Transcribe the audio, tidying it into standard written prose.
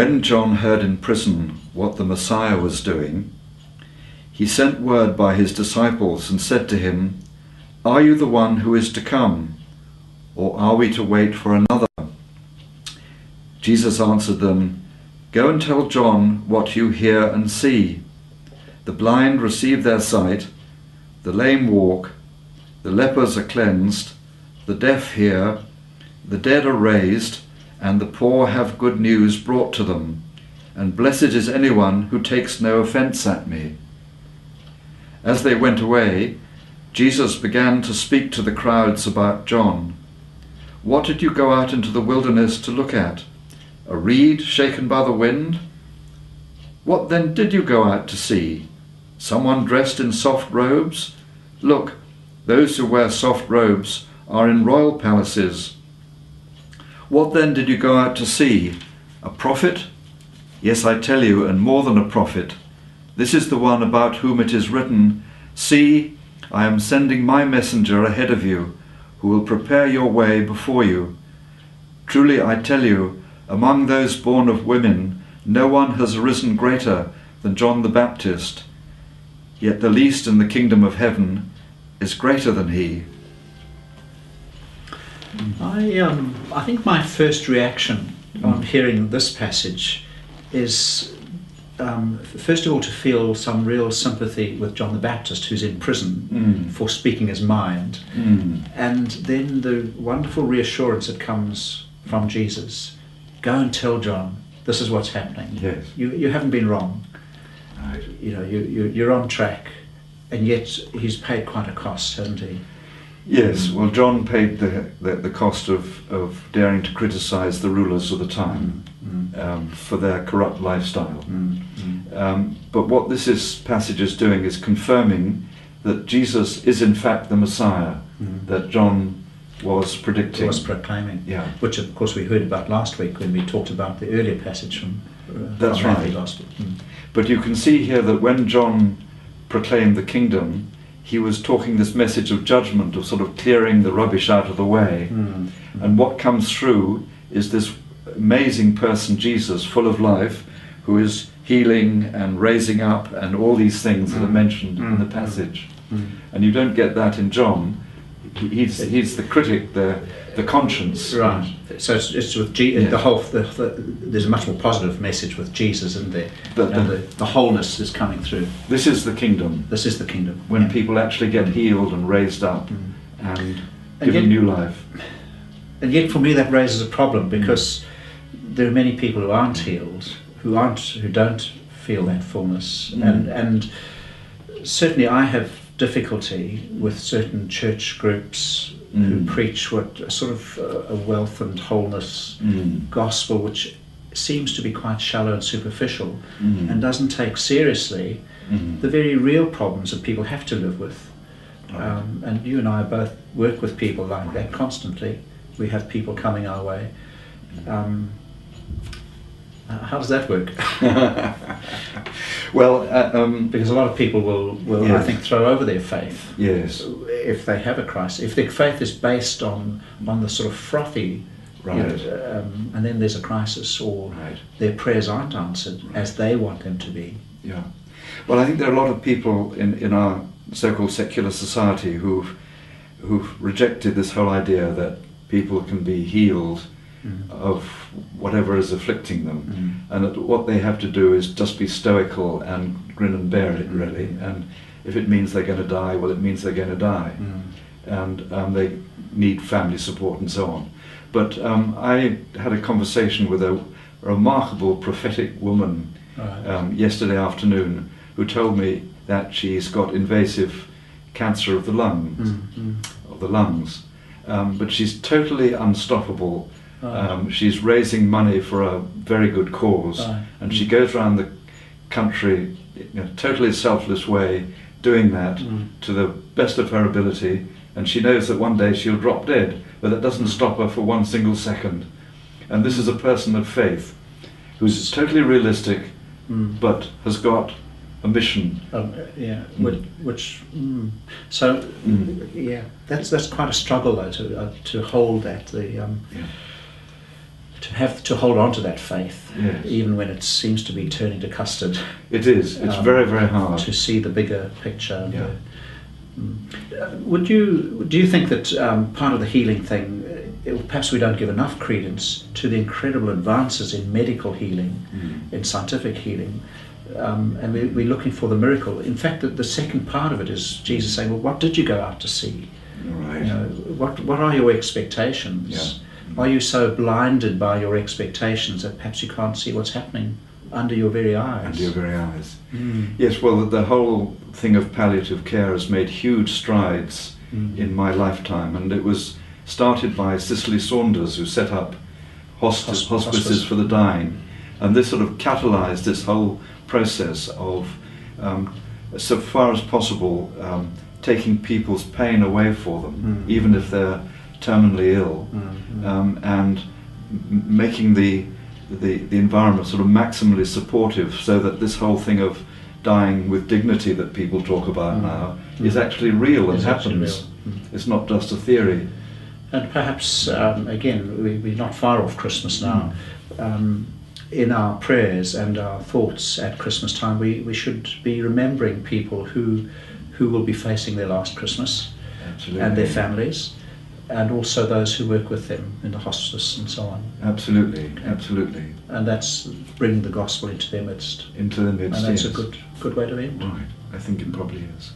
When John heard in prison what the Messiah was doing, he sent word by his disciples and said to him, "Are you the one who is to come, or are we to wait for another?" Jesus answered them, "Go and tell John what you hear and see. The blind receive their sight, the lame walk, the lepers are cleansed, the deaf hear, the dead are raised, and the poor have good news brought to them. And blessed is anyone who takes no offense at me." As they went away, Jesus began to speak to the crowds about John. "What did you go out into the wilderness to look at? A reed shaken by the wind? What then did you go out to see? Someone dressed in soft robes? Look, those who wear soft robes are in royal palaces. What then did you go out to see? A prophet? Yes, I tell you, and more than a prophet. This is the one about whom it is written, 'See, I am sending my messenger ahead of you, who will prepare your way before you.' Truly I tell you, among those born of women, no one has arisen greater than John the Baptist. Yet the least in the kingdom of heaven is greater than he." I think my first reaction on hearing this passage is, first of all, to feel some real sympathy with John the Baptist, who's in prison for speaking his mind, and then the wonderful reassurance that comes from Jesus. Go and tell John, this is what's happening. Yes. You haven't been wrong. Right. You know, you're on track, and yet he's paid quite a cost, hasn't he? Yes, well, John paid the cost of daring to criticize the rulers of the time for their corrupt lifestyle. But what this passage is doing is confirming that Jesus is in fact the Messiah that John was predicting. Was proclaiming. Yeah. Which of course we heard about last week when we talked about the earlier passage from That's from Matthew right. last week. But you can see here that when John proclaimed the kingdom, he was talking this message of judgment, of sort of clearing the rubbish out of the way. And what comes through is this amazing person, Jesus, full of life, who is healing and raising up and all these things that are mentioned in the passage. And you don't get that in John. He's the critic, the conscience. Right. So it's with there's a much more positive message with Jesus, isn't there? The wholeness is coming through. This is the kingdom. This is the kingdom. When people actually get healed and raised up and given new life. And yet for me that raises a problem, because there are many people who aren't healed, who don't feel that fullness. And certainly I have difficulty with certain church groups who preach a sort of a wealth and wholeness gospel, which seems to be quite shallow and superficial and doesn't take seriously the very real problems that people have to live with. And you and I both work with people like that constantly. We have people coming our way. How does that work? Well, because a lot of people will I think, throw over their faith. Yes. If they have a crisis, if their faith is based on the sort of frothy, right, and then there's a crisis, or their prayers aren't answered as they want them to be. Yeah. Well, I think there are a lot of people in our so-called secular society who've rejected this whole idea that people can be healed of whatever is afflicting them, and that what they have to do is just be stoical and grin and bear it, really. And if it means they're going to die, well, it means they're going to die, and they need family support and so on. But I had a conversation with a remarkable prophetic woman yesterday afternoon, who told me that she's got invasive cancer of the lungs, but she's totally unstoppable. She's raising money for a very good cause, and she goes around the country in a totally selfless way, doing that to the best of her ability, and she knows that one day she'll drop dead, but that doesn't stop her for one single second. And this is a person of faith who's totally realistic, but has got a mission. That's quite a struggle though, to hold that, to hold on to that faith, Yes. even when it seems to be turning to custard. It is. It's very, very hard. To see the bigger picture. Yeah. Do you think that part of the healing thing, perhaps we don't give enough credence to the incredible advances in medical healing, in scientific healing, and we're looking for the miracle. In fact, the second part of it is Jesus saying, well, what did you go out to see? Right. You know, what are your expectations? Yeah. Are you so blinded by your expectations that perhaps you can't see what's happening under your very eyes? Under your very eyes. Yes, well, the whole thing of palliative care has made huge strides in my lifetime, and it was started by Cicely Saunders, who set up hospices for the dying, and this sort of catalysed this whole process of, so far as possible, taking people's pain away for them, even if they're terminally ill, and making the environment sort of maximally supportive, so that this whole thing of dying with dignity that people talk about now is actually real and happens. It's not just a theory. And perhaps, again, we're not far off Christmas now. In our prayers and our thoughts at Christmas time, we should be remembering people who will be facing their last Christmas. Absolutely. And their families, and also those who work with them in the hospice and so on. Absolutely, absolutely. And that's bringing the gospel into their midst. Into the midst, And that's yes. a good way to end. Right, I think it probably is.